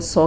100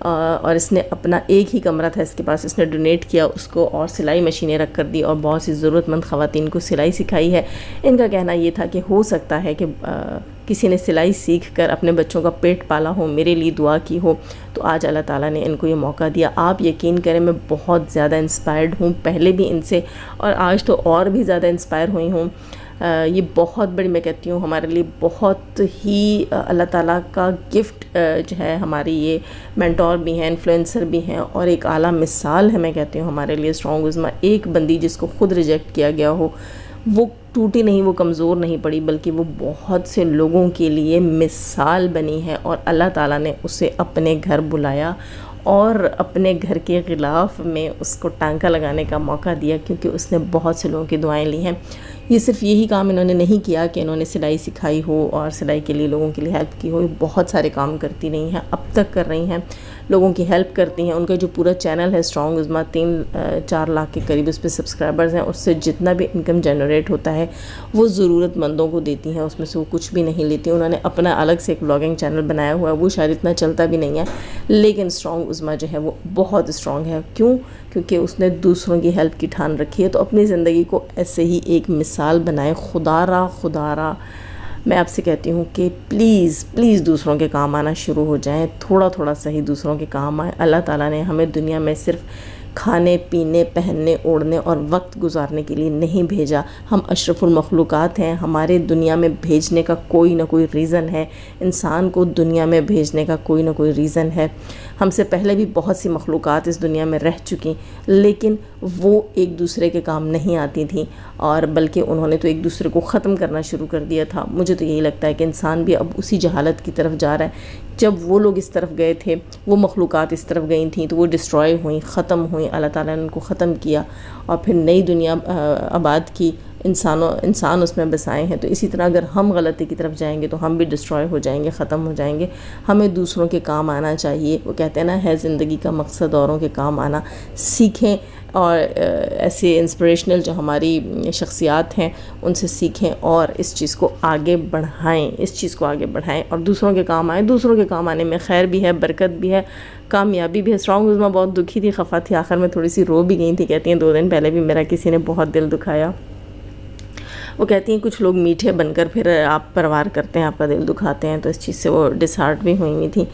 اور اس نے اپنا ایک ہی کمرہ تھا اس کے پاس، اس نے ڈونیٹ کیا اس کو اور سلائی مشینیں رکھ کر دی اور بہت سی ضرورت مند خواتین کو سلائی سکھائی ہے۔ ان کا کہنا یہ تھا کہ ہو سکتا ہے کہ کسی نے سلائی سیکھ کر اپنے بچوں کا پیٹ پالا ہو، میرے لیے دعا کی ہو، تو آج اللہ تعالیٰ نے ان کو یہ موقع دیا۔ آپ یقین کریں میں بہت زیادہ انسپائرڈ ہوں، پہلے بھی ان سے اور آج تو اور بھی زیادہ انسپائر ہوئی ہوں۔ یہ بہت بڑی میں کہتی ہوں ہمارے لیے بہت ہی اللہ تعالیٰ کا گفٹ جو ہے، ہماری یہ مینٹور بھی ہیں، انفلوئنسر بھی ہیں اور ایک اعلیٰ مثال ہے میں کہتی ہوں ہمارے لیے اسٹرانگ عظمیٰ۔ ایک بندی جس کو خود ریجیکٹ کیا گیا ہو، وہ ٹوٹی نہیں، وہ کمزور نہیں پڑی، بلکہ وہ بہت سے لوگوں کے لیے مثال بنی ہے اور اللہ تعالیٰ نے اسے اپنے گھر بلایا اور اپنے گھر کے غلاف میں اس کو ٹانکا لگانے کا موقع دیا، کیونکہ اس نے بہت سے لوگوں کی دعائیں لی ہیں۔ یہ صرف یہی کام انہوں نے نہیں کیا کہ انہوں نے سلائی سکھائی ہو اور سلائی کے لیے لوگوں کے لیے ہیلپ کی ہو، بہت سارے کام کرتی رہی ہیں، اب تک کر رہی ہیں، لوگوں کی ہیلپ کرتی ہیں۔ ان کا جو پورا چینل ہے اسٹرانگ عظمیٰ، 3-4 لاکھ کے قریب اس پہ سبسکرائبرز ہیں، اس سے جتنا بھی انکم جنریٹ ہوتا ہے وہ ضرورت مندوں کو دیتی ہیں، اس میں سے وہ کچھ بھی نہیں لیتی۔ انہوں نے اپنا الگ سے ایک بلاگنگ چینل بنایا ہوا ہے، وہ شاید اتنا چلتا بھی نہیں ہے، لیکن اسٹرانگ عظمیٰ جو ہے وہ بہت اسٹرانگ ہے۔ کیوں؟ کیونکہ اس نے دوسروں کی ہیلپ کی ٹھان رکھی ہے۔ تو اپنی زندگی کو ایسے ہی ایک مثال بنائیں۔ خدا را میں آپ سے کہتی ہوں کہ پلیز دوسروں کے کام آنا شروع ہو جائیں، تھوڑا صحیح دوسروں کے کام آئیں۔ اللہ تعالیٰ نے ہمیں دنیا میں صرف کھانے پینے پہننے اوڑھنے اور وقت گزارنے کے لیے نہیں بھیجا، ہم اشرف المخلوقات ہیں، ہمارے دنیا میں بھیجنے کا کوئی نہ کوئی ریزن ہے، انسان کو دنیا میں بھیجنے کا کوئی نہ کوئی ریزن ہے۔ ہم سے پہلے بھی بہت سی مخلوقات اس دنیا میں رہ چکی، لیکن وہ ایک دوسرے کے کام نہیں آتی تھیں، اور بلکہ انہوں نے تو ایک دوسرے کو ختم کرنا شروع کر دیا تھا۔ مجھے تو یہی لگتا ہے کہ انسان بھی اب اسی جہالت کی طرف جا رہا ہے۔ جب وہ لوگ اس طرف گئے تھے، وہ مخلوقات اس طرف گئی تھیں، تو وہ ڈسٹرائے ہوئیں، ختم ہوئیں، اللہ تعالیٰ نے ان کو ختم کیا اور پھر نئی دنیا آباد کی، انسان اس میں بسائے ہیں۔ تو اسی طرح اگر ہم غلطی کی طرف جائیں گے تو ہم بھی ڈسٹرائے ہو جائیں گے، ختم ہو جائیں گے۔ ہمیں دوسروں کے کام آنا چاہیے۔ وہ کہتے ہیں نا، ہے زندگی کا مقصد اوروں کے کام آنا۔ سیکھیں اور ایسے انسپریشنل جو ہماری شخصیات ہیں ان سے سیکھیں اور اس چیز کو آگے بڑھائیں اور دوسروں کے کام آئیں۔ دوسروں کے کام آنے میں خیر بھی ہے، برکت بھی ہے، کامیابی بھی ہے۔ اسٹرانگ عظمیٰ بہت دکھی تھی، خفا تھی، آخر میں تھوڑی سی رو بھی گئی تھی۔ کہتی ہیں 2 دن پہلے بھی میرا کسی نے بہت دل دکھایا۔ وہ کہتی ہیں کچھ لوگ میٹھے بن کر پھر آپ پروار کرتے ہیں، آپ کا دل دکھاتے ہیں، تو اس چیز سے وہ ڈس ہارٹ بھی ہوئی تھیں،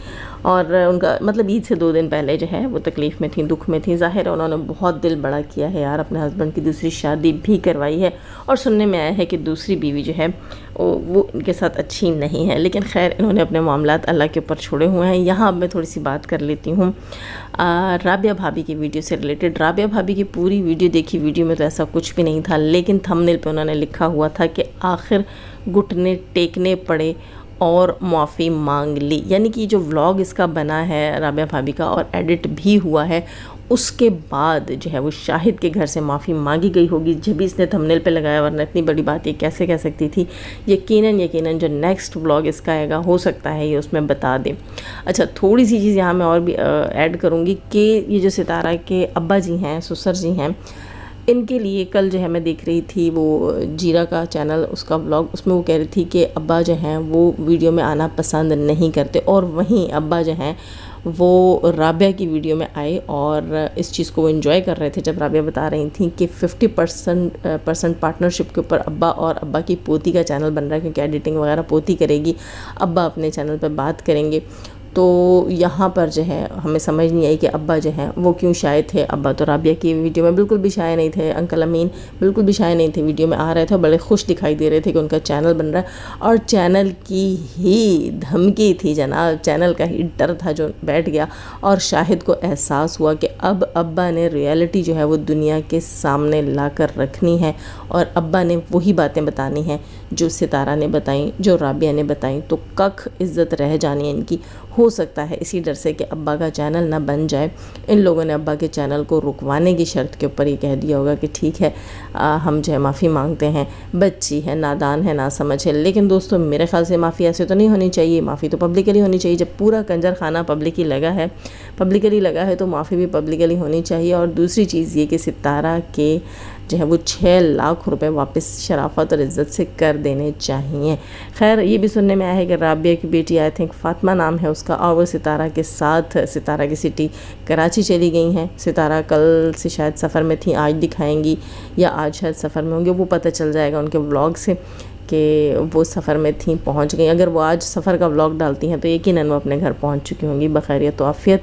اور ان کا مطلب عید سے 2 دن پہلے جو ہے وہ تکلیف میں تھیں، دکھ میں تھیں۔ ظاہر ہے انہوں نے بہت دل بڑا کیا ہے یار، اپنے ہسبینڈ کی دوسری شادی بھی کروائی ہے، اور سننے میں آیا ہے کہ دوسری بیوی جو ہے وہ ان کے ساتھ اچھی نہیں ہے، لیکن خیر انہوں نے اپنے معاملات اللہ کے اوپر چھوڑے ہوئے ہیں۔ یہاں اب میں تھوڑی سی بات کر لیتی ہوں رابعہ بھابی کی ویڈیو سے ریلیٹڈ۔ رابعہ بھابی کی پوری ویڈیو دیکھی، ویڈیو میں تو ایسا کچھ بھی نہیں تھا، لیکن تھمبنیل پہ انہوں نے لکھا ہوا تھا کہ آخر گھٹنے ٹیکنے پڑے اور معافی مانگ لی، یعنی کہ جو ولاگ اس کا بنا ہے رابعہ بھابی کا اور ایڈٹ بھی ہوا ہے، اس کے بعد جو ہے وہ شاہد کے گھر سے معافی مانگی گئی ہوگی، جبھی اس نے تھمبنیل پہ لگایا، ورنہ اتنی بڑی بات یہ کیسے کہہ سکتی تھی۔ یقیناً جو نیکسٹ ولاگ اس کا آئے گا ہو سکتا ہے یہ اس میں بتا دے۔ اچھا، تھوڑی سی چیز یہاں میں اور بھی ایڈ کروں گی کہ یہ جو ستارہ کے ابا جی ہیں، سسر جی ہیں، ان کے لیے کل جو ہے میں دیکھ رہی تھی وہ جیرا کا چینل، اس کا ولاگ، اس میں وہ کہہ رہی تھی کہ ابا جو ہیں وہ ویڈیو میں آنا پسند نہیں کرتے، اور وہیں ابا جو ہیں وہ رابعہ کی ویڈیو میں آئے اور اس چیز کو وہ انجوائے کر رہے تھے، جب رابعہ بتا رہی تھیں کہ 50% پارٹنرشپ کے اوپر ابا اور ابا کی پوتی کا چینل بن رہا ہے، کیونکہ ایڈیٹنگ وغیرہ پوتی کرے گی، ابا اپنے چینل پہ بات کریں گے۔ تو یہاں پر جو ہے ہمیں سمجھ نہیں آئی کہ ابا جو ہیں وہ کیوں شائع تھے۔ ابا تو رابعہ کی ویڈیو میں بالکل بھی شائع نہیں تھے، انکل امین بالکل بھی شائع نہیں تھے، ویڈیو میں آ رہے تھے، بڑے خوش دکھائی دے رہے تھے کہ ان کا چینل بن رہا ہے، اور چینل کی ہی دھمکی تھی جناب، چینل کا ہی ڈر تھا جو بیٹھ گیا، اور شاہد کو احساس ہوا کہ اب ابا نے ریئلٹی جو ہے وہ دنیا کے سامنے لا کر رکھنی ہے، اور ابا نے وہی باتیں بتانی ہیں جو ستارہ نے بتائیں، جو رابعہ نے بتائیں، تو ککھ عزت رہ جانی ہے ان کی۔ ہو سکتا ہے اسی ڈر سے کہ ابا کا چینل نہ بن جائے، ان لوگوں نے ابا کے چینل کو رکوانے کی شرط کے اوپر یہ کہہ دیا ہوگا کہ ٹھیک ہے ہم جو ہے معافی مانگتے ہیں، بچی ہے، نادان ہے، ناسمجھ ہے۔ لیکن دوستو میرے خیال سے معافی ایسے تو نہیں ہونی چاہیے، معافی تو پبلکلی ہونی چاہیے۔ جب پورا کنجر خانہ پبلکلی لگا ہے تو معافی بھی پبلکلی ہونی چاہیے۔ اور دوسری چیز یہ کہ ستارہ کے جو ہے وہ 6 لاکھ روپے واپس شرافت اور عزت سے کر دینے چاہیے۔ خیر یہ بھی سننے میں آیا ہے کہ رابعہ کی بیٹی آئی تھنک فاطمہ نام ہے اس کا، اور وہ ستارہ کے ساتھ ستارہ کی سٹی کراچی چلی گئی ہیں. ستارہ کل سے شاید سفر میں تھیں، آج دکھائیں گی یا آج شاید سفر میں ہوں گے، وہ پتہ چل جائے گا ان کے ولاگ سے کہ وہ سفر میں تھیں، پہنچ گئیں. اگر وہ آج سفر کا ولاگ ڈالتی ہیں تو یقیناً وہ اپنے گھر پہنچ چکی ہوں گی بخیریت و عافیت.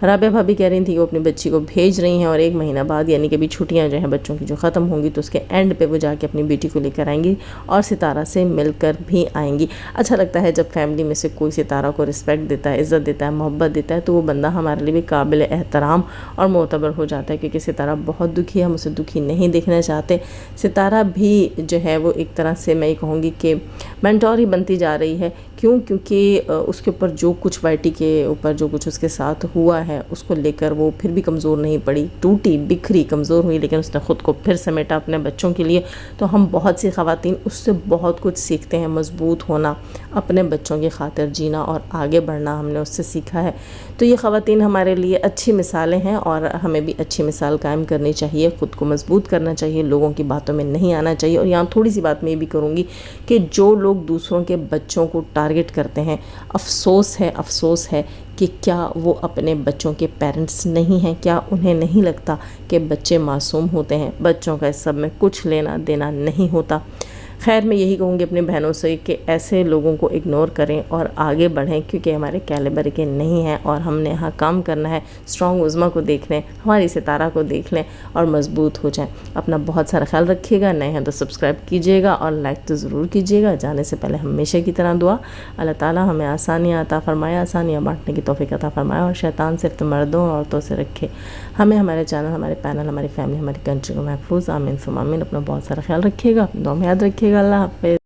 رابعہ بھابی کہہ رہی تھیں کہ وہ اپنی بچی کو بھیج رہی ہیں اور 1 مہینہ بعد یعنی کہ ابھی چھٹیاں جو ہیں بچوں کی جو ختم ہوں گی تو اس کے اینڈ پہ وہ جا کے اپنی بیٹی کو لے کر آئیں گی اور ستارہ سے مل کر بھی آئیں گی. اچھا لگتا ہے جب فیملی میں سے کوئی ستارہ کو رسپیکٹ دیتا ہے، عزت دیتا ہے، محبت دیتا ہے، تو وہ بندہ ہمارے لیے بھی قابل احترام اور معتبر ہو جاتا ہے. کیونکہ ستارہ بہت دکھی ہے، ہم اسے دکھی نہیں دیکھنا چاہتے. ستارہ بھی جو ہے وہ ایک طرح سے میں یہ کہوں گی کہ مینٹور ہی بنتی جا رہی ہے. کیونکہ اس کے اوپر جو کچھ وائٹی کے اوپر جو کچھ اس کے ساتھ ہوا ہے اس کو لے کر وہ پھر بھی کمزور نہیں پڑی، ٹوٹی بکھری کمزور ہوئی، لیکن اس نے خود کو پھر سمیٹا اپنے بچوں کے لیے. تو ہم بہت سی خواتین اس سے بہت کچھ سیکھتے ہیں، مضبوط ہونا، اپنے بچوں کی خاطر جینا اور آگے بڑھنا ہم نے اس سے سیکھا ہے. تو یہ خواتین ہمارے لیے اچھی مثالیں ہیں اور ہمیں بھی اچھی مثال قائم کرنی چاہیے، خود کو مضبوط کرنا چاہیے، لوگوں کی باتوں میں نہیں آنا چاہیے. اور یہاں تھوڑی سی بات میں یہ بھی کروں گی کہ جو لوگ دوسروں کے بچوں کو ٹارگٹ کرتے ہیں، افسوس ہے کہ کیا وہ اپنے بچوں کے پیرنٹس نہیں ہیں؟ کیا انہیں نہیں لگتا کہ بچے معصوم ہوتے ہیں؟ بچوں کا اس سب میں کچھ لینا دینا نہیں ہوتا. خیر میں یہی کہوں گی اپنے بہنوں سے کہ ایسے لوگوں کو اگنور کریں اور آگے بڑھیں، کیونکہ ہمارے کیلیبر کے نہیں ہیں اور ہم نے یہاں کام کرنا ہے. اسٹرانگ عظمیٰ کو دیکھ لیں، ہماری ستارہ کو دیکھ لیں اور مضبوط ہو جائیں. اپنا بہت سارا خیال رکھیے گا، نئے ہیں تو سبسکرائب کیجیے گا اور لائک تو ضرور کیجیے گا. جانے سے پہلے ہمیشہ کی طرح دعا، اللہ تعالیٰ ہمیں آسانیاں عطا فرمائے، آسانیاں بانٹنے کی توفیق عطا فرمائے اور شیطان صرف مردوں اور عورتوں سے رکھے. ہمیں، ہمارے چینل، ہمارے پینل، ہماری فیملی، ہماری کنٹری کو محفوظ. آمین ثم آمین. اپنا بہت سارا خیال رکھیے گا، اپنی دعا میں یاد رکھیے گا. اللہ حافظ.